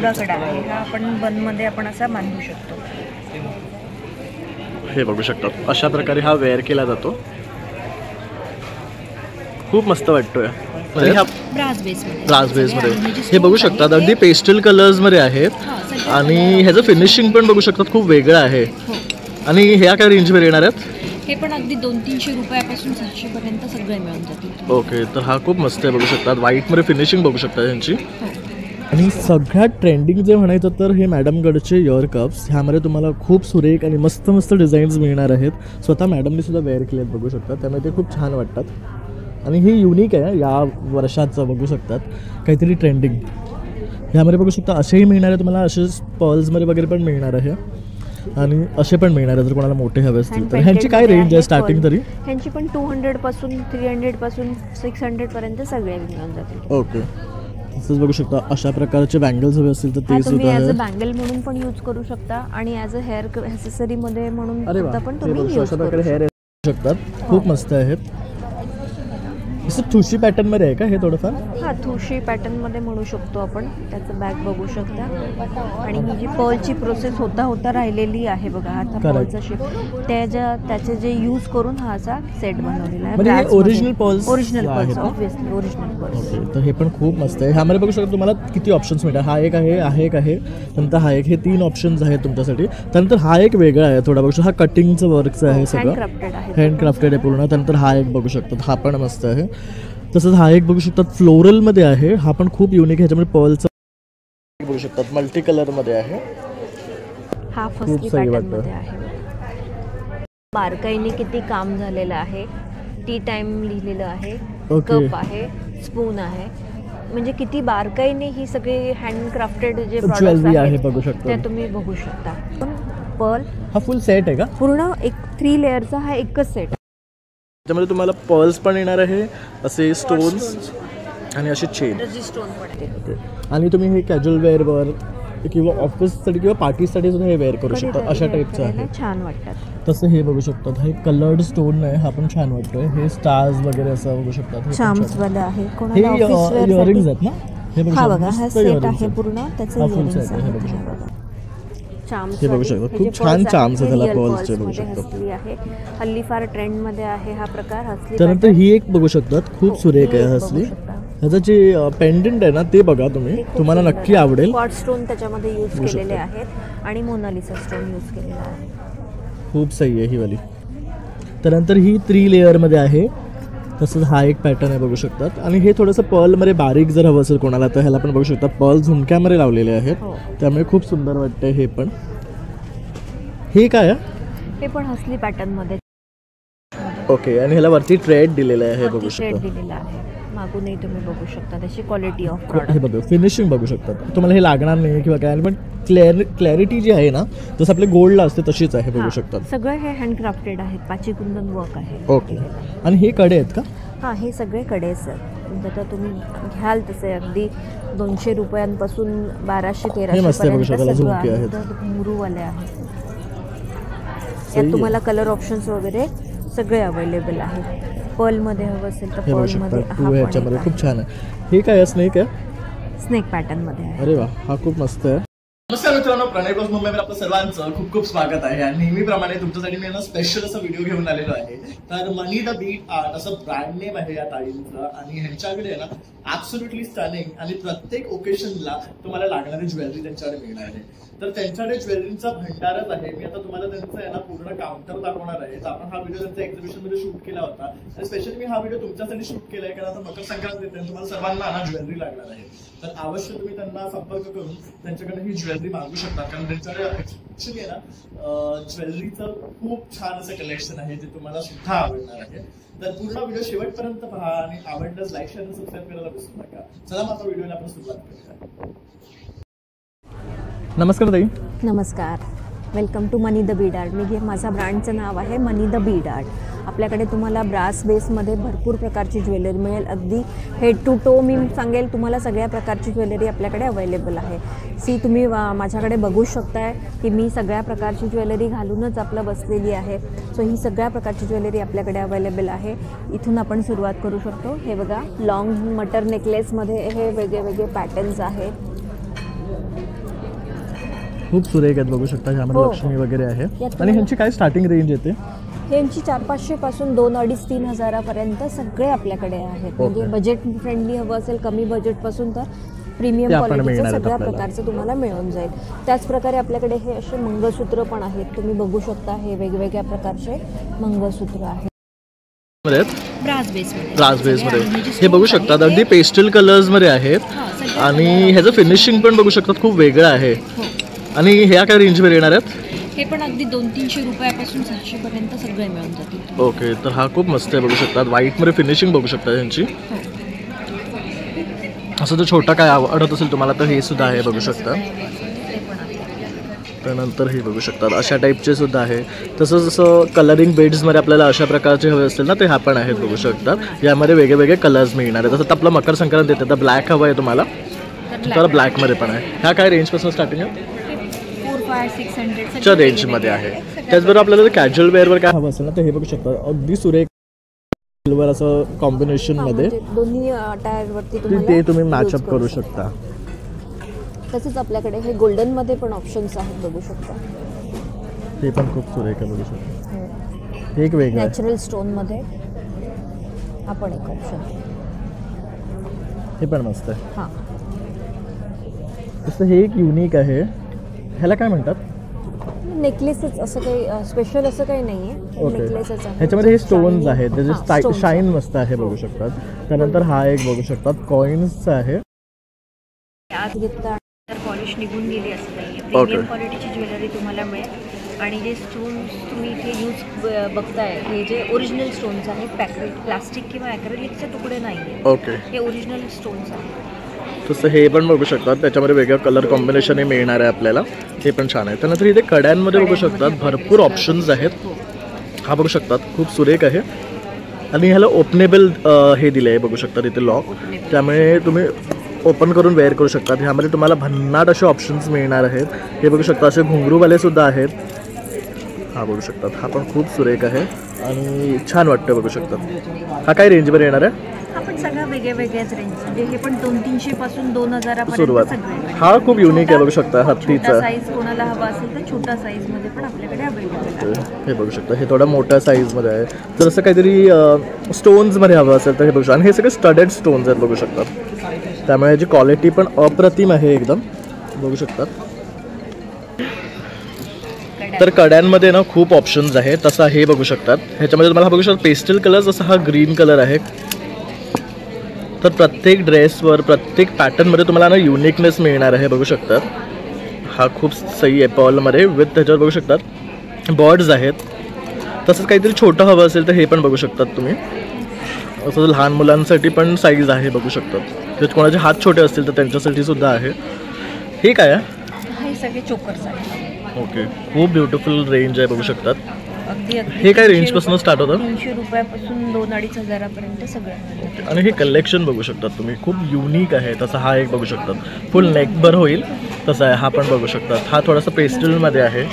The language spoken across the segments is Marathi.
चिवडा कडा आहे, हा आपण बनमध्ये आपण असा बांधू शकतो. हे बघू शकतात अशा प्रकारे हा वेअर केला जातो. खूप मस्त वाटतोय. ब्रास बेसमध्ये हे बघू शकतात अगदी पेस्टल कलर्समध्ये आहेत आणि ह्याचं फिनिशिंग पण बघू शकतात खूप वेगळं आहे. आणि ह्या काय रेंजमध्ये येणार आहेत? हे पण अगदी 200-300 रुपयापासून 700 पर्यंत सगळे मिळून जातील. ओके, तर हा खूप मस्त आहे. बघू शकतात व्हाईटमध्ये फिनिशिंग बघू शकता यांची. आणि सगळ्यात ट्रेंडिंग जे म्हणायचं तर हे मॅडमकडचे इयर कप्स. ह्यामध्ये तुम्हाला खूप सुरेख आणि मस्त मस्त डिझाईन्स मिळणार आहेत. स्वतः मॅडमने सुद्धा वेअर केले आहेत बघू शकतात, त्यामुळे ते खूप छान वाटतात. आणि हे युनिक आहे या वर्षाचं. बघू शकतात काहीतरी ट्रेंडिंग. ह्यामध्ये बघू शकता असेही मिळणार आहे तुम्हाला, असेच पर्ल्समध्ये वगैरे पण मिळणार आहे आणि असे पण मिळणार आहे जर कोणाला मोठे हवे असतील तर. ह्यांची काय रेंज आहे स्टार्टिंग तरी? ह्यांची पण 200 पासून 300 पासून 600 पर्यंत सगळे मिळून जातील. ओके, तसंच बघू शकता अशा प्रकारचे बँगल्स हवे असतील तर ते सुद्धा ॲज अ बँगल म्हणून पण यूज करू शकता आणि ॲज अ हेअर ॲक्सेसरी मध्ये म्हणून सुद्धा पण तुम्ही यूज अशा प्रकारे हेअर शकतात. खूप मस्त आहेत. असं ठुशी पॅटर्न मध्ये आहे का हे थोडंफार? हां, ठुशी पॅटर्न मध्ये म्हणू शकतो आपण. त्याचं बॅग बघू शकता. आणि ही जी पर्लची प्रोसेस होता राहिलेली आहे बघा, आता पर्लचा शेप त्याचे जे यूज करून हा असा सेट बनवलेला आहे. म्हणजे original pearls obviously original pearls. तर हे पण खूप मस्त आहे. ह्यामध्ये बघू शकता तुम्हाला किती ऑप्शन्स मिळतात. हा एक आहे, नंतर हा एक, हे 3 ऑप्शन्स आहेत तुमच्यासाठी. त्यानंतर हा एक वेगळा आहे थोडा बघू शकता. हा कटिंगचं वर्कचं आहे, सगळं हँडक्राफ्टेड आहे पूर्ण. त्यानंतर हा एक बघू शकतात, हा पण मस्त आहे. तसंच हा एक बघू शकतात फ्लोरलमध्ये आहे, हा पण खूप युनिक आहे. ह्याच्यामध्ये पर्लचं बघू शकतात मल्टी कलरमध्ये आहे. हा फसली पॅटर्नमध्ये आहे. बारकाईने किती काम झालेलं आहे. टी टाइम लिहिलेलं आहे, कप आहे, स्पून आहे. म्हणजे किती बारकाईने ही सगळी हँडक्राफ्टेड जे प्रॉडक्ट्स आहे बघू शकता, ते तुम्ही बघू शकता. पर्ल हा फुल सेट आहे का? पूर्ण एक 3 लेअरचा हा एकच सेट. त्यामध्ये तुम्हाला पर्ल्स पण येणार आहे, असे स्टोन्स आणि असे चेन स्टोन पण. आणि तुम्ही हे कॅज्युअल वेअरवर किंवा ऑफिससाठी किंवा पार्टीसाठी सुद्धा हे वेअर करू शकता. अशा टाईपचं आहे, छान वाटतात. तसं हे बघू शकतात, हे कलर्ड स्टोन आहे, हा पण छान वाटतोय. हे स्टार्स वगैरे असं बघू शकतात. चाम्स वाला आहे. हे इयरिंग्स आहेत ना? हे बघा, हा सेट आहे पूर्ण. त्याचे इयरिंग्स आहे. हे बघू शकता खूप छान चार्म्स आहे त्याला पर्ल्सचे बघू शकता. हल्ली फार ट्रेंड मध्ये आहे हा प्रकार हसली. त्यानंतर ही एक बघू शकतात, खूप सुरेख आहे हसली. ह्याचं जे पेंडंट आहे ना ते बघा तुम्ही, तुम्हाला नक्की आवडेल. क्वार्ट्ज स्टोन त्याच्यामध्ये यूज केलेले आहेत आणि मोनालिसा स्टोन यूज केलेला आहे. खूप सही आहे ही वाली. त्यानंतर ही 3 लेअरमध्ये आहे. तसंच हा एक पॅटर्न आहे बघू शकतात. आणि हे थोडंसं पर्लमध्ये बारीक जर हवं असेल कोणाला तर ह्याला पण बघू शकता, पर्ल झुमक्यामध्ये लावलेले आहेत, त्यामुळे खूप सुंदर वाटतंय. हे पण, हे काय आहे? हे पण हसली पॅटर्न मध्ये. ओके, आणि ह्याला वरती ट्रेड दिलेलं आहे, हे बघू शकता. मागूनही तुम्ही बघू शकता त्याची क्वालिटी ऑफ प्रॉडक्ट. हे बघा फिनिशिंग बघू शकता. तुम्हाला हे लागणार नाही किंवा काय, पण क्लॅरिटी जी आहे ना जसं आपले गोल्डला असते तशीच आहे, बघू शकतात. सगळं हे हँडक्राफ्टेड आहेत, पाचीकुंदन वर्क आहे. ओके, आणि हे कडे आहेत का? हां, हे सगळे कडे आहेत. आता तुम्ही घ्याल तसे अगदी 200 रुपयांपासून 1200-1300 पर्यंत मुरूवाले आहेत. यात तुम्हाला कलर ऑप्शन्स वगैरे सगळे अवेलेबल आहेत. पर्लमध्ये हवं असेल तर पर्लमध्ये. ह्याच्यामध्ये खूप छान आहे. हे काय स्नेक आहे? स्नेक पॅटर्नमध्ये आहे. अरे वा, हा खूप मस्त आहे. नमस्कार मित्रांनो, प्रणय ब्लॉग्स मुंबईमध्ये आपलं सर्वांचं खूप खूप स्वागत आहे. आणि नेहमीप्रमाणे तुमच्यासाठी मी स्पेशल असा व्हिडिओ घेऊन आलेलो आहे. तर मनी द बीट आर्ट असं ब्रँड नेम आहे या ताईंचं, आणि ह्यांच्याकडे ना ऍब्सोल्युटली स्टनिंग आणि प्रत्येक ओकेशनला तुम्हाला लागणारी ज्वेलरी त्यांच्याकडे मिळणार आहे. तर त्यांच्याकडे ज्वेलरीचा भंडारच आहे. मी आता तुम्हाला त्यांचं आहे ना पूर्ण काउंटर दाखवणार आहे. तर आपण हा व्हिडिओ त्यांच्या एक्झिबिशन मध्ये शूट केला होता, आणि स्पेशली मी हा व्हिडिओ तुमच्यासाठी शूट केलाय कारण आता मकर संक्रांत येते, तुम्हाला सर्वांना ना ज्वेलरी लागणार आहे. तर अवश्य तुम्ही त्यांना संपर्क करून त्यांच्याकडे ही ज्वेलरी मागू शकता, कारण त्यांच्याकडे ऍक्च्युली आहे ना ज्वेलरीचं खूप छान असं कलेक्शन आहे जे तुम्हाला सुद्धा आवडणार आहे. तर पूर्ण व्हिडिओ शेवटपर्यंत पहा आणि आवडल्यास लाईक, शेअर आणि सबस्क्राईब करायला विसरू नका. चला मग आता व्हिडिओला आपण सुरुवात करूया. नमस्कार ताई. नमस्कार, welcome to money the bead art. माझा ब्रँडचं नाव आहे मनी द बीड आर्ट. आपल्याकडे तुम्हाला ब्रास बेसमध्ये भरपूर प्रकारची ज्वेलरी मिळेल. अगदी हेड टू टो मी सांगेल तुम्हाला सगळ्या प्रकारची ज्वेलरी आपल्याकडे अवेलेबल आहे. तुम्ही माझ्याकडे बघू शकताय की मी सगळ्या प्रकारची ज्वेलरी घालूनच आपलं बसलेली आहे. सो ही सगळ्या प्रकारची ज्वेलरी आपल्याकडे अवेलेबल आहे. इथून आपण सुरुवात करू शकतो. हे बघा, लॉंग मटर नेकलेसमध्ये हे वेगळे वेगळे पॅटर्न्स आहेत. खूप सुरेख आहेत बघू शकता. ह्यामध्ये हो. लक्ष्मी वगैरे आहे. यात आणि तुम्हाला- ह्यांची काय स्टार्टिंग रेंज येते? यांची 400-500 पासून 2,500-3 हजारापर्यंत सगळे आपल्याकडे आहेत. म्हणजे बजेट फ्रेंडली हवं असेल, कमी बजेटपासून तर प्रीमियम ते आपण क्वालिटीचं मिळणार आहेत सगळ्या आपल्याला. प्रकारचं तुम्हाला मिळून जाईल. त्याचप्रकारे आपल्याकडे हे असे मंगळसूत्र पण आहेत. तुम्ही बघू शकता हे वेगवेगळ्या प्रकारचे मंगळसूत्र आहेत. ब्रास मध्ये हे बघू शकतात अगदी पेस्टल कलर्स मध्ये आहेत आणि ह्याचं फिनिशिंग पण बघू शकतात खूप वेगळं आहे. आणि ह्या काय रेंज मध्ये येणार आहेत? हे पण अगदी 200-300 रुपयापासून 700 पर्यंत सगळे मिळून जातील. ओके, तर हा खूप मस्त आहे बघू शकतात. व्हाईट मध्ये फिनिशिंग बघू शकता यांची. असं तर छोटा काय आवडत असेल तुम्हाला तर हे सुद्धा आहे बघू शकता. त्यानंतर हे बघू शकतात अशा टाईपचे सुद्धा आहे. तसं जसं कलरिंग बेड्समध्ये आपल्याला अशा प्रकारचे हवे असतील ना, ते हा पण आहेत बघू शकतात. यामध्ये वेगळे वेगळे कलर्स मिळणार आहेत. तसं आपलं मकर संक्रांत येते तर ब्लॅक हवं आहे तुम्हाला, तर ब्लॅकमध्ये पण आहे. ह्या काय रेंजपासून स्टार्टिंग आहे? 400-500-600 रेंजमध्ये आहे. त्याचबरोबर आपल्याला कॅज्युअल वेअरवर काय हवं असेल ना, तर हे बघू शकता अगदी सुरेख सिल्वर असं कॉम्बिनेशनमध्ये दोन्ही टायरवरती ते तुम्ही मॅचअप करू शकता. तसेच आपल्याकडे हे गोल्डन मध्ये पण ऑप्शन्स आहेत बघू शकता. ते पण खूप सुरेख आहे बघू शकता. एक वेगळं नॅचरल स्टोन मध्ये आपण एक ऑप्शन. हे पण मस्त आहे. हां, तसं हे एक युनिक आहे. ह्याला काय म्हणतात? नेकलेसच असं काही स्पेशल असं काही नाहीये. ओके, नेकलेसच आहे. ह्याच्यामध्ये हे स्टोन्स आहेत. हां, त्याचे stones शाईन मस्त आहे बघू शकतात. त्यानंतर हा एक बघू शकतात कॉइन्सचा आहे. आत घेतला तर पॉलिश निघून गेली असं नाहीये. Okay. प्रीमियम क्वालिटीची ज्वेलरी तुम्हाला मिळेल. आणि जे स्टोन्स तुम्ही इथे यूज बघताय हे जे ओरिजिनल स्टोन्स आहेत, प्लास्टिक किंवा ॲक्रेलिकचे तुकडे नाही. ओके, हे ओरिजिनल स्टोन्स आहेत. तसं हे पण बघू शकतात. त्याच्यामध्ये वेगळं कलर कॉम्बिनेशन हे मिळणार आहे आपल्याला. हे पण छान आहे. त्यानंतर इथे कड्यांमध्ये बघू शकतात भरपूर ऑप्शन्स आहेत. हा बघू शकतात खूप सुरेख आहे. आणि ह्याला ओपनेबल हे दिले आहे बघू शकतात इथे लॉक. त्यामुळे तुम्ही ओपन करून वेअर करू शकतात. ह्यामध्ये तुम्हाला भन्नाट असे ऑप्शन्स मिळणार आहेत. हे बघू शकता असे घुंगरूवाले सुद्धा आहेत. हा बघू शकतात. हा पण खूप सुरेख आहे आणि छान वाटतं बघू शकतात. हा काय रेंजवर येणार आहे? आपण सगळं वेगळ्याच रेंज म्हणजे हे पण 200-300 पासून 2,000 सुरुवात. सगळे. हा खूप युनिक आहे बघू शकता हत्तीचा. साईज कोणाला हवा असेल तर छोटा साईज मध्ये पण आपल्याकडे अवेलेबल आहे. हे बघू शकता हे थोडा मोठ्या साईजमध्ये आहे. जर असं काहीतरी स्टोन्समध्ये हवं असेल तर हे बघू शकता. आणि हे सगळे स्टडेड स्टोन्स आहेत बघू शकतात. त्यामुळे याची क्वालिटी पण अप्रतिम आहे एकदम बघू शकतात. तर कड्यांमध्ये ना खूप ऑप्शन्स आहेत. तसं हे बघू शकतात. ह्याच्यामध्ये तुम्हाला बघू शकता पेस्टल कलर जसा हा ग्रीन कलर आहे. तर प्रत्येक ड्रेसवर प्रत्येक पॅटर्नमध्ये तुम्हाला ना युनिकनेस मिळणार आहे बघू शकतात. हा खूप सही आहे पर्लमध्ये विथ त्याच्यावर बघू शकतात बर्ड्स आहेत. तसंच काहीतरी छोटं हवं असेल तर हे पण बघू शकतात तुम्ही. असं लहान मुलांसाठी पण साईज आहे बघू शकतात. त्यात कोणाचे हात छोटे असतील तर त्यांच्यासाठी सुद्धा आहे. हे काय आहे? हे सगळे चोकर्स आहेत. ओके, खूप ब्युटिफुल रेंज आहे बघू शकतात. अगदी हे काय रेंजपासून स्टार्ट होतं? 300 रुपयापासून 2-2.5 हजारापर्यंत सगळं. आणि हे कलेक्शन बघू शकतात तुम्ही खूप युनिक आहे. तसा हा एक बघू शकतात फुल नेकभर होईल तसा आहे. हा पण बघू शकतात. हा थोडासा पेस्टलमध्ये आहे.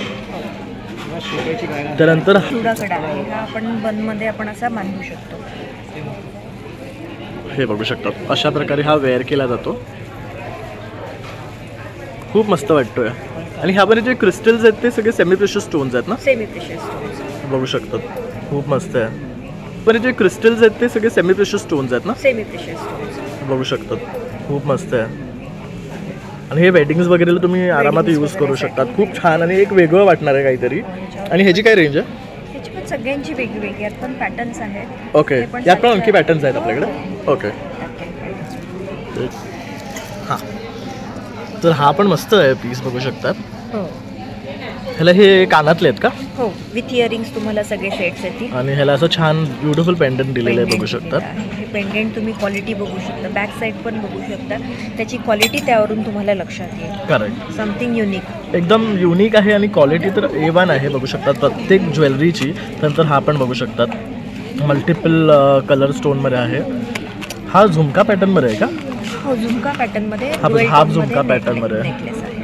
त्यानंतर चुडाकडा आहे. हा आपण बनमध्ये आपण असा बांधू शकतो. हे बघू शकतात अशा प्रकारे हा वेअर केला जातो. खूप मस्त वाटतोय. आणि ह्यामध्ये जे क्रिस्टल्स आहेत ते सगळे सेमी प्रेशियस स्टोन्स आहेत ना? सेमी प्रेशियस स्टोन्स बघू शकतात खूप मस्त आहे. पण जे क्रिस्टल्स आहेत ते सगळे सेमी प्रेशियस स्टोन्स आहेत ना? सेमी प्रेशियस स्टोन्स बघू शकतात खूप मस्त आहे. आणि हे वेडिंग्स वगैरेला तुम्ही आरामात यूज करू शकतात. खूप छान आणि एक वेगळं वाटणार आहे काहीतरी. आणि ह्याची काय रेंज आहे? ह्याची पण सगळ्यांची वेगवेगळी यात पण पॅटर्न्स आहेत. ओके, यात पण आणखी पॅटर्न्स आहेत आपल्याकडे. ओके, हां. तर हा पण मस्त आहे पीस बघू शकतात. हो ह्याला हे कानातले आहेत का? हो, विथ इयरिंग्स तुम्हाला सगळे सेट्स येतील. आणि ह्याला असं छान ब्युटिफुल पेंडंट दिलेलं आहे बघू शकतात. हे पेंडेंट तुम्ही क्वालिटी बघू शकता. बॅक साईड पण बघू शकता. त्याची क्वालिटी त्यावरून तुम्हाला लक्षात येईल. Correct, something unique. एकदम युनिक आहे आणि क्वालिटी तर A1 आहे बघू शकतात प्रत्येक ज्वेलरीची. नंतर हा पण बघू शकतात मल्टिपल कलर स्टोनमध्ये आहे. हा झुमका पॅटर्नमध्ये आहे का? हो, झुमका पॅटर्नमध्ये. हाफ झुमका पॅटर्नमध्ये आहे. नेकलेस आहे.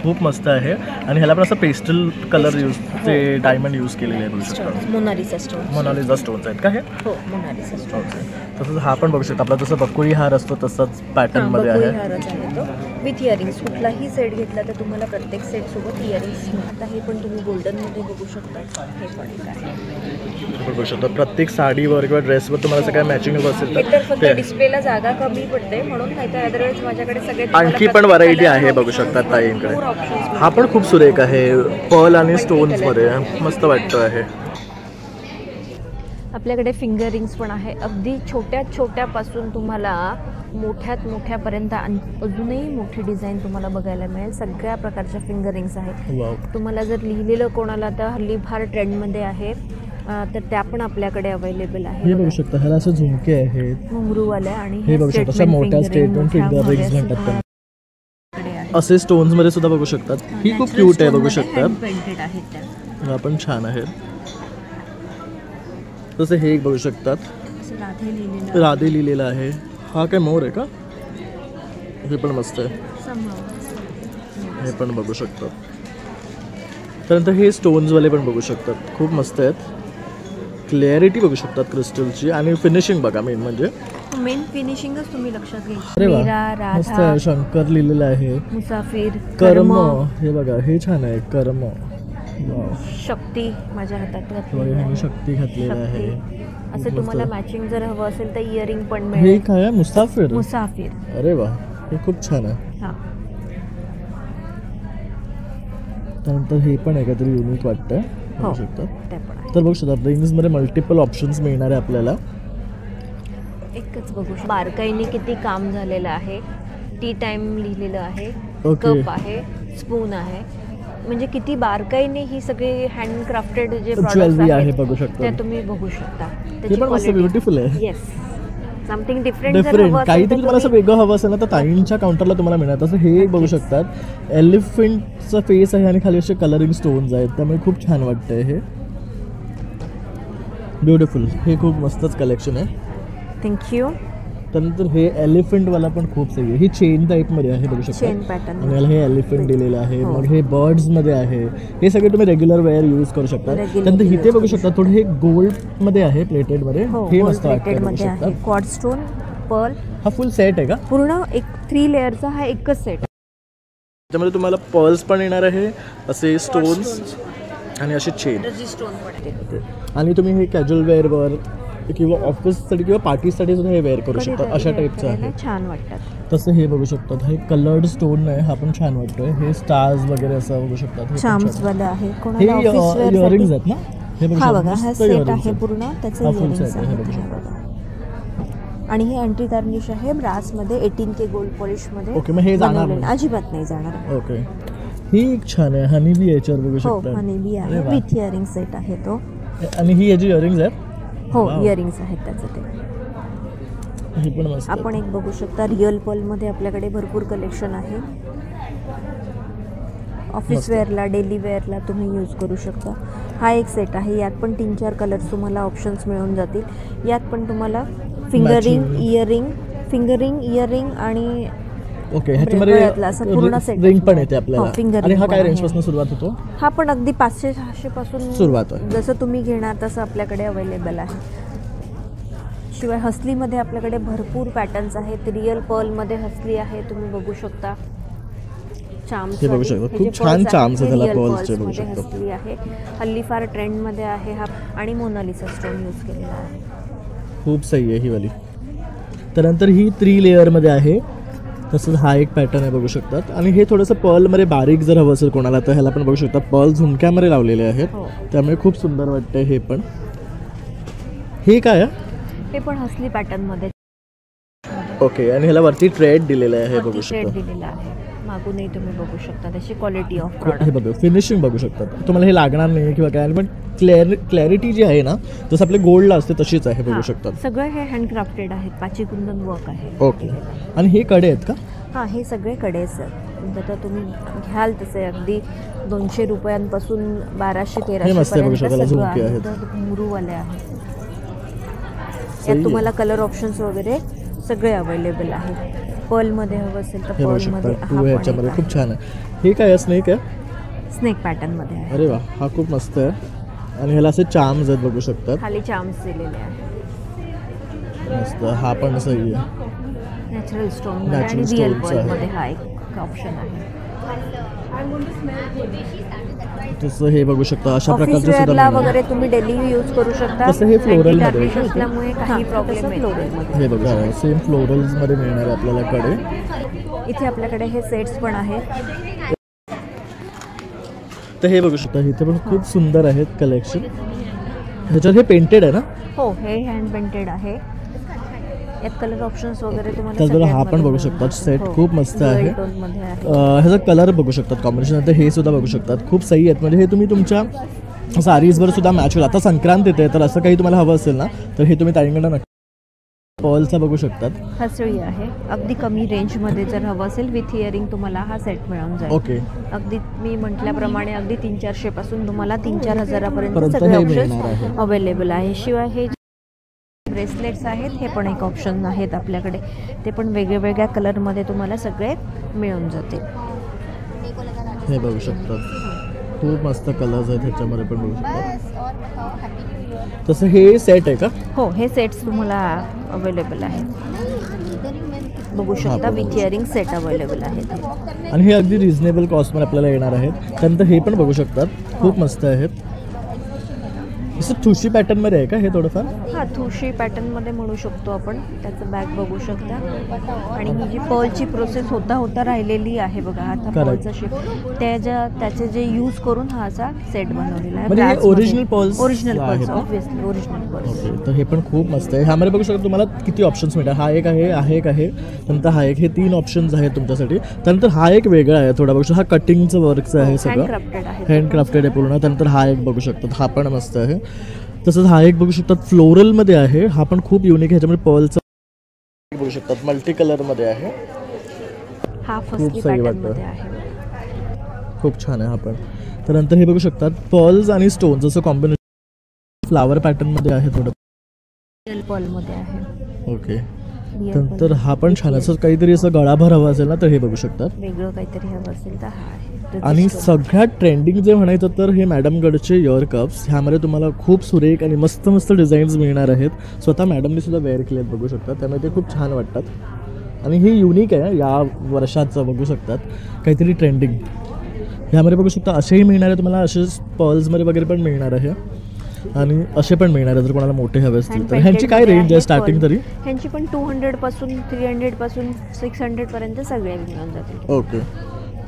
खूप मस्त आहे. आणि ह्याला पण असं पेस्टल कलर यूजचे डायमंड यूज केलेले आहे बघू शकतात. Mona Lisa stones. मोनालिसा स्टोन्स आहेत का हे? हो, मोनालिसा स्टोन्स. तसंच हा पण बघू शकता, आपला जसं बकुळी हार असतो तसंच पॅटर्न मध्ये बकुळी आहे. हारच आहे तो विथ इयरिंग्स. कुठलाही सेट घेतला तर तुम्हाला प्रत्येक सेट सोबत इयरिंग्स मिळतात. हे पण तुम्ही गोल्डन मध्ये बघू शकता. हे पण एक आहे. आपण बघू शकता प्रत्येक साडीवर किंवा ड्रेसवर तुम्हाला असं काय मॅचिंग असेल हे तर फक्त तर डिस्प्लेला जागा कमी पडते म्हणून, नाही तर अदरवाईज माझ्याकडे सगळे आणखी पण व्हरायटी आहे बघू शकता ताईंकडे. हा पण खूप सुरेख आहे, पर्ल आणि स्टोन्स मध्ये मस्त वाटतो आहे. आपल्याकडे फिंगर रिंग्स पण आहे. अगदी छोट्यात छोट्यापासून तुम्हाला मोठ्यात मोठ्यापर्यंत अजूनही मोठी डिझाईन तुम्हाला बघायला मिळेल. सगळ्या प्रकारच्या फिंगर रिंग्स आहेत. वाव. तुम्हाला जर लिहिलेलं कोणाला तर हल्ली फार ट्रेंडमध्ये आहे, तर त्या पण आपल्याकडे अवेलेबल आहे. हे बघू शकता, ह्याला असं झुमके आहेत, घुंगरूवाल्या आणि हे बघू शकता, अशा मोठ्या स्टेटमेंट फिंगर रिंग्स म्हणतात त्यांना. असे स्टोन्स मध्ये सुद्धा बघू शकतात. ही खूप क्यूट आहे बघू शकता. पेंटेड आहेत त्या. हा पण छान आहे. तसं हे एक बघू शकतात, राधे लिहिलेलं राधे लिहिलेला आहे. हा काय मोर आहे का? हे पण मस्त आहे, हे पण बघू शकतात. त्यानंतर हे स्टोन्सवाले पण बघू शकतात, खूप मस्त आहेत. क्लॅरिटी बघू शकतात क्रिस्टलची आणि फिनिशिंग बघा. मेन फिनिशिंगच तुम्ही लक्षात घ्यायची. अरे मीरा, वा, मस्त राधा, आहे. शंकर लिहिलेलं आहे. मुसाफिर, कर्म, हे बघा, हे छान आहे. कर्म, वाव. शक्ती माझ्या हातात घातलेली बघा, ह्याने आहे. शक्ती घातलेलं आहे. असं खूप तुम्हाला मस्त. मॅचिंग जर हवं असेल तर इयरिंग पण हे मिळेल. काय आहे? मुसाफिर. मुसाफिर. अरे वा, हे खूप छान आहे. हा, त्यानंतर हे पण आहे काहीतरी युनिक वाटतं. हो, बघू शकता. ते पण आहे. तर बघू शकता रिंग्समध्ये मल्टिपल ऑप्शन्स मिळणार आहे आपल्याला. एकच बघू शकतो. बारकाईने किती काम झालेलं आहे. टी टाइम लिहिलेलं आहे. ओके. कप आहे, स्पून आहे. म्हणजे किती बारकाईने ही सगळी हँडक्राफ्टेड जे ज्वेलरी प्रॉडक्ट्स आहे आहेत बघू शकता. ते तुम्ही बघू शकता. हे पण मस्त ब्युटिफुल आहे. येस, समथिंग डिफरंट जर डिफरंट हवं काहीतरी असेल तर तुम्हाला असं तुम्ही- वेगळं हवं असेल ना तर ताईंच्या काउंटरला तुम्हाला मिळणार. तसं हे एक बघू शकतात, एलिफंटचा फेस आहे आणि खाली असे कलरिंग स्टोन्स आहेत, त्यामुळे खूप छान वाटतंय. हे ब्युटिफुल, हे खूप मस्तच कलेक्शन आहे. थँक्यू. त्यानंतर हे एलिफंटवाला पण खूप सही आहे. ही चेन टाईपमध्ये आहे बघू शकता. Chain pattern. आणि याला हे एलिफंट दिलेलं आहे. हो. मग हे बर्ड्समध्ये आहे. हे सगळे तुम्ही रेग्युलर वेअर यूज करू शकता. Regular त्यानंतर use इथे बघू शकता थोडं हे गोल्डमध्ये आहे, प्लेटेडमध्ये. हो, हे गोल्ड मस्त वाटतं प्लेटेड बघू मध्ये शकता. आहे. क्वाड स्टोन, पर्ल, हा फुल सेट आहे का? पूर्ण एक 3 लेअरचा हा एकच सेट. त्यामध्ये तुम्हाला पर्ल्स पण येणार आहे, असे स्टोन्स आणि असे चेन. स्टोन पडते. आणि तुम्ही हे कॅज्युअल वेअरवर किंवा ऑफिससाठी किंवा पार्टीसाठी सुद्धा हे वेअर करू शकता. अशा टाईपचं आहे. छान वाटतात. तसं हे बघू शकतात, हे कलर्ड स्टोन आहे, हा पण छान वाटतोय. हे स्टार्स वगैरे असं बघू शकतात. हे पण छान चाम्स वाला आहे. हे कोणाला ऑफिस वेअर इयरिंग्स साठी. आहेत ना? हे बघू हा शकता, बघा, हा मस्त सेट earrings आहे आहेत. पूर्ण. त्याचे हा full इयरिंग्स set आहे, हे आहेत. बघू हे शकता. बघा. आणि हे अँटी गार्निश आहे, ब्रासमध्ये 18K गोल्ड पॉलिशमध्ये. ओके, मग हे जाणार बनवलेलं. नाही. अजिबात नाही जाणार. ओके, ही एक छान आहे. हनी बी याच्यावर बघू हो, शकता. हनीबी आहे. अरे वा. विथ इयरिंग सेट आहे तो. आणि ही याची इयरिंग्स आहेत. हो, Wow. इयरिंग्स आहेत त्याचं ते. ही पण मस्त आहे. आपण एक बघू शकता, रिअल पर्लमध्ये आपल्याकडे भरपूर कलेक्शन आहे. ऑफिस मस्त. वेअरला, डेली वेअरला तुम्ही यूज करू शकता. हा एक सेट आहे. यात पण 3-4 कलर्स तुम्हाला ऑप्शन्स मिळून जातील. यात पण तुम्हाला फिंगरिंग, Matching. इयरिंग आणि ओके, गळ्यातला असं पूर्ण ह्याच्यामध्ये set रिंग पण आहे. येते हो, आपल्याला. finger आणि हा ring काय पण रेंज आहे. पासून सुरुवात होतो? हा पण अगदी 500-600 पासून सुरुवात आहे. जसं तुम्ही घेणार तसं आपल्याकडे अवेलेबल आहे. शिवाय हसलीमध्ये आपल्याकडे भरपूर पॅटर्न्स आहेत. रिअल पर्लमध्ये हसली आहे, तुम्ही बघू शकता. चार्म्स हे बघू शकता, खूप छान charms आहेत त्याला pearlsचे बघू शकता. हसली आहे. हल्ली फार ट्रेंडमध्ये आहे हा. आणि मोनालिसा स्टोन यूज केलेला आहे. खूप सही आहे ही वाली. त्यानंतर ही 3 लेअरमध्ये आहे. तसंच हा एक पॅटर्न आहे बघू शकतात. आणि हे थोडंसं पर्लमध्ये बारीक जर हवं असेल कोणाला तर ह्याला पण बघू शकता. पर्ल झुमक्यामध्ये लावलेले आहेत, हो. त्यामुळे खूप सुंदर वाटतंय. हे पण, हे काय आहे? ते पण हसली पॅटर्नमध्ये. ओके, आणि ह्याला वरती ट्रेड दिलेलं आहे, हे बघू थ्रेड शकता. दिलेला आहे. मागूनही तुम्ही बघू शकता त्याची क्वालिटी ऑफ हे प्रॉडक्ट. बघा, फिनिशिंग बघू शकतात. तुम्हाला हे लागणार नाही किंवा काय, पण क्लॅरिटी जी आहे ना, जसं आपल्या गोल्डला असते तशीच आहे, बघू शकतात. सगळे हे हँडक्राफ्टेड आहेत. पाचीकुंदन वर्क आहे. ओके, आणि हे कडे आहेत का? हां, हे सगळे कडेच आहेत. आता तुम्ही घ्याल तसे अगदी 200 रुपयांपासून 1200-1300 हे मस्त आहे बघू पर्यंत शकता, सगळं झुमके आहे. आहेत. तर घुंगरूवाले आहेत. सही यात तुम्हाला आहे. कलर ऑप्शन्स वगैरे सगळे अवेलेबल आहेत. पर्लमध्ये हवं असेल तर हे बघू शकता, पर्लमध्ये टू ह्याच्यामध्ये खूप छान आहे. हे काय आहे, स्नेक आहे? स्नेक पॅटर्नमध्ये आहे. अरे वा, हा खूप मस्त आहे. आणि ह्याला असे चार्म्स आहेत बघू शकतात. खाली चार्म्स दिलेले आहे. मस्त. हा पण सही आहे. नॅचरल स्टोन आणि Natural रिअल stones आहे. मध्ये हा एक ऑप्शन आहे. तसं हे बघू शकता अशा ऑफिस प्रकारचे सुद्धा वेअरला मिळणार. वगैरे तुम्ही डेली यूज करू शकता. तसं हे floral मध्ये Anti-tarnish आहे. असल्यामुळे काही प्रॉब्लेम हे बघा सेम फ्लोरल्स मध्ये मिळणार आहे आपल्याला कडे. इथे आपल्याकडे हे सेट्स पण आहेत. तर हे बघू शकता इथे पण खूप सुंदर आहेत कलेक्शन. ह्याच्यात हे पेंटेड आहे ना? हो, हे हँड पेंटेड आहे. यात कलर ऑप्शन्स वगैरे तुम्हाला त्याचबरोबर हा सगळ्यात पण बघू मध्ये शकतात. मिळून सेट जातील. खूप मस्त हो, आहे. dual tone मध्ये आहे. ह्याचा कलर बघू शकतात कॉम्बिनेशन. तर हे सुद्धा बघू शकतात खूप सही आहेत. म्हणजे हे तुम्ही तुमच्या साडीजवर सुद्धा मॅच होईल. आता संक्रांत येते तर असं काही तुम्हाला हवं असेल ना तर हे तुम्ही ताईंकडनं नक्की. पर्लचा बघू शकतात. हसळी आहे. अगदी कमी रेंजमध्ये जर हवं असेल विथ इयरिंग तुम्हाला हा सेट मिळून जाईल. ओके. अगदी मी म्हटल्याप्रमाणे अगदी 300-400 पासून तुम्हाला 3-4 हजारापर्यंत पर्यंत सगळे हे मिळणार आहे. ऑप्शन अवेलेबल आहे. शिवाय हे ब्रेसलेट्स आहेत, हे पण एक ऑप्शन आहेत आपल्याकडे. ते पण वेगवेगळ्या कलरमध्ये तुम्हाला सगळे मिळून जातील. हे बघू शकतात खूप मस्त कलर्स आहेत ह्याच्यामध्ये पण बघू शकतात. तसं हे सेट आहे का? हो, हे सेट्स तुम्हाला अवेलेबल आहेत. बघू शकता विथ इयरिंग सेट अवेलेबल आहेत. आणि हे अगदी रिझनेबल कॉस्टमध्ये आपल्याला येणार आहेत. त्यानंतर हे पण बघू शकतात खूप मस्त आहेत. असं ठुशी पॅटर्नमध्ये आहे का हे थोडंफार? हा, ठुशी पॅटर्नमध्ये म्हणू शकतो आपण. त्याचं बॅग बघू शकता. आणि ही जी पर्लची प्रोसेस होता राहिलेली आहे बघा, आता पर्लचा शेप त्याचे जे यूज करून हा असा सेट बनवलेला आहे. म्हणजे हे ओरिजिनल पर्ल्स ओरिजिनल आहेत पर्ल्स, ना? Obviously original pearls. ओके. तर हे पण खूप मस्त आहे. ह्यामध्ये बघू शकता तुम्हाला किती ऑप्शन्स मिळतात. हा एक आहे, हा एक आहे, नंतर हा एक. हे 3 ऑप्शन्स आहेत तुमच्यासाठी. त्यानंतर हा एक वेगळा आहे थोडा बघू शकता. हा कटिंगचं वर्कचं आहे सगळं. हँडक्राफ्टेड आहे. हँडक्राफ्टेड आहे पूर्ण. त्यानंतर हा एक बघू शकतात. हा पण मस्त आहे. तसंच हा एक बघू शकतात फ्लोरलमध्ये आहे. हा पण खूप युनिक आहे. ह्याच्यामध्ये पर्लचं बघू शकतात मल्टी कलरमध्ये आहे. हा खूप फसली सही पॅटर्नमध्ये वाटतं. आहे. खूप छान आहे हा पण. त्यानंतर हे बघू शकतात पर्ल्स आणि स्टोन्स असं कॉम्बिनेशन फ्लावर पॅटर्नमध्ये आहे थोडं. रिअल पर्लमध्ये आहे. ओके. रिअल नंतर हा पण छान असं काहीतरी असं गळाभर हवा असेल ना तर हे बघू शकतात. वेगळं काहीतरी हवं असेल तर हा आहे. आणि सगळ्यात ट्रेंडिंग जे म्हणायचं तर हे मॅडमगडचे इयर कप्स. ह्यामध्ये तुम्हाला खूप सुरेख आणि मस्त मस्त डिझाईन्स मिळणार आहेत. स्वतः मॅडमने सुद्धा वेअर केले बघू शकतात. त्यामुळे ते खूप छान वाटतात. आणि हे युनिक आहे या वर्षाचं बघू शकतात काहीतरी ट्रेंडिंग. ह्यामध्ये बघू शकता असेही मिळणार आहे तुम्हाला. असे पर्ल्समध्ये वगैरे पण मिळणार आहे. आणि असे पण मिळणार आहे जर कोणाला मोठे हवे असतील तर. ह्यांची काय रेंज आहे स्टार्टिंग तरी? ह्यांची पण 200 पासून 300 पासून 600 पर्यंत सगळे मिळून जातील. ओके.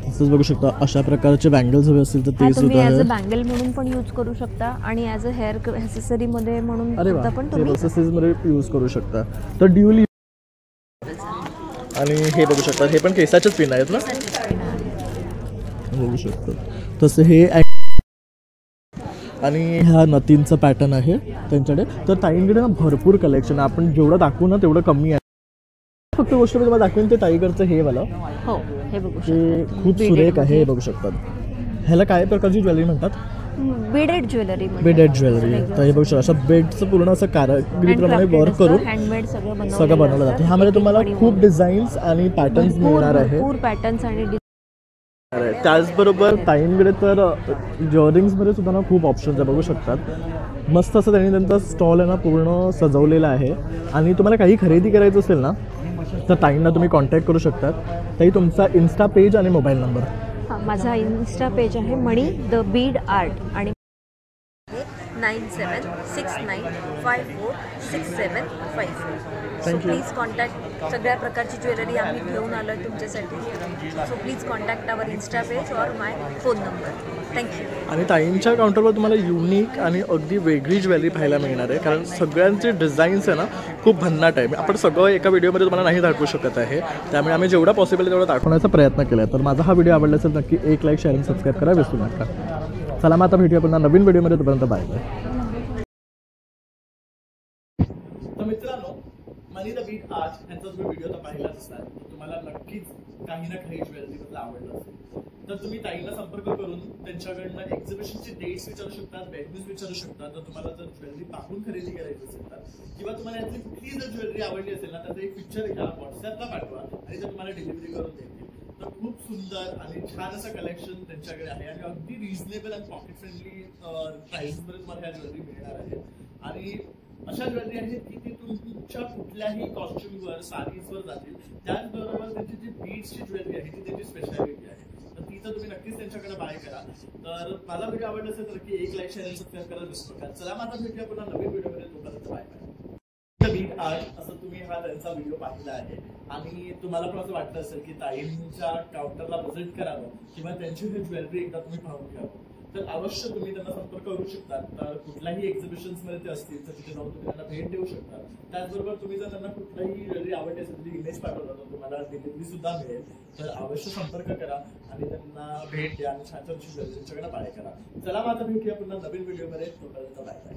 तसंच बघू शकता अशा प्रकारचे बँगल्स हवे असतील तर हा, ते तुम्ही सुद्धा ॲज अ आहे. बँगल म्हणून पण यूज करू शकता आणि ॲज अ हेअर ॲक्सेसरीमध्ये म्हणून अरे सुद्धा वा, पण ते तुम्ही मध्ये यूज करू शकता. तर ड्युअल. आणि हे बघू शकता हे पण केसाचेच पिन आहेत ना? बघू शकतो. तसं हे आणि ह्या नथींचं पॅटर्न आहे त्यांच्याकडे. तर ताईंकडे ना भरपूर कलेक्शन. आपण जेवढं दाखवू ना तेवढं कमी आहे. फक्त गोष्ट मी तुम्हाला दाखवेन ते ताईकडचं हे मला. हो, हे बघू ते शकता. खूप सुरेख आहे हे बघू शकतात. ह्याला काय प्रकारची ज्वेलरी म्हणतात? Bedded jewellery. Bedded jewellery. तर हे बघू शकता असं बेडचं पूर्ण असं कारागिरीप्रमाणे वर्क करून हँडमेड सगळं सगळं बनवलं जातं. ह्यामध्ये तुम्हाला खूप डिझाईन्स आणि पॅटर्न्स मिळणार आहे. भरपूर पॅटर्न्स आणि त्याचबरोबर ताईंकडे तर इयरिंग्समध्ये सुद्धा ना खूप ऑप्शन्स आहे बघू शकतात. मस्त असं त्यांनी त्यांचा स्टॉल आहे ना पूर्ण सजवलेला आहे. आणि तुम्हाला काही खरेदी करायचं असेल ना तर ताईंना तुम्ही कॉन्टॅक्ट करू शकतात. ताई तुमचा इन्स्टा पेज आणि मोबाईल नंबर? हां, माझा इन्स्टा पेज आहे मणी द बीड आर्ट आणि 9769546754. So please contact. सगळ्या प्रकारची ज्वेलरी आम्ही घेऊन आलो आहे तुमच्यासाठी. So please contact our insta page और माय फोन नंबर. थँक्यू. आणि ताईंच्या काउंटरवर तुम्हाला युनिक आणि अगदी वेगळी ज्वेलरी पाहायला मिळणार आहे. कारण सगळ्यांचे डिझाईन्स आहे ना खूप भन्नाट आहे. आपण सगळं एका व्हिडिओमध्ये तुम्हाला नाही दाखवू शकत आहे. त्यामुळे आम्ही जेवढा पॉसिबल तेवढा दाखवण्याचा प्रयत्न केला आहे. तर माझा हा व्हिडिओ आवडला असेल नक्की एक लाईक शेअर आणि सबस्क्राईब करा विसरू नका. चला मग आता भेटूया पुन्हा नवीन व्हिडिओमध्ये. तोपर्यंत बाय बाय. तर मित्रांनो मनी द बीट आर्ट यांचा जो व्हिडिओ तर पाहिलाच असणार. तुम्हाला नक्कीच काही ना काही ज्वेलरीबद्दल आवडलं असेल तर तुम्ही ताईंना संपर्क करून त्यांच्याकडनं एक्झिबिशनची डेट्स विचारू शकतात, वेन्यूज विचारू शकतात. तर तुम्हाला जर ज्वेलरी पाहून खरेदी करायची असेल तर, किंवा तुम्हाला यातली कुठली जर ज्वेलरी आवडली असेल ना त्याचं एक पिक्चर घ्या, व्हॉट्सअपला पाठवा आणि ते तुम्हाला डिलिव्हरी करून देतील. तर खूप सुंदर आणि छान असं कलेक्शन त्यांच्याकडे आहे आणि अगदी रिझनेबल आणि पॉकेट फ्रेंडली प्राइसमध्ये तुम्हाला ह्या ज्वेलरी मिळणार आहे. आणि अशा ज्वेलरी आहेत की ती तुमच्या कुठल्याही कॉस्ट्युमवर साडीजवर जातील. त्याचबरोबर त्यांची जी बीड्सची ज्वेलरी आहे ती त्यांची स्पेशालिटी आहे. तर ती तर तुम्ही नक्कीच त्यांच्याकडे बाय करा. तर माझा व्हिडिओ आवडला असेल तर की एक लाईक शेअर आणि सबस्क्राईब करायला विसरू नका. चला माझा भेटूया पुन्हा नवीन व्हिडिओमध्ये. तोपर्यंत बाय बाय. बीट आर्ट असं तुम्ही हा त्यांचा व्हिडिओ पाहिला आहे आणि तुम्हाला पण असं वाटलं असेल की ताईंच्या काउंटरला व्हिजिट करावं किंवा त्यांची ही ज्वेलरी एकदा तुम्ही पाहून घ्यावं. तर अवश्य तुम्ही त्यांना संपर्क करू शकता. तर कुठल्याही एक्झिबिशन्स मध्ये ते असतील तर तिथे जाऊन तुम्ही त्यांना भेट देऊ शकता. त्याचबरोबर तुम्ही जर त्यांना कुठलाही ज्वेलरी आवडली असेल तर इमेज पाठवला तर तुम्हाला डिलिव्हरी सुद्धा मिळेल. तर अवश्य संपर्क करा आणि त्यांना भेट द्या आणि छान छान ज्वेलरी त्यांच्याकडे बाय करा. चला माझा भेटूया पुन्हा नवीन व्हिडिओमध्ये. तोपर्यंत बाय बाय.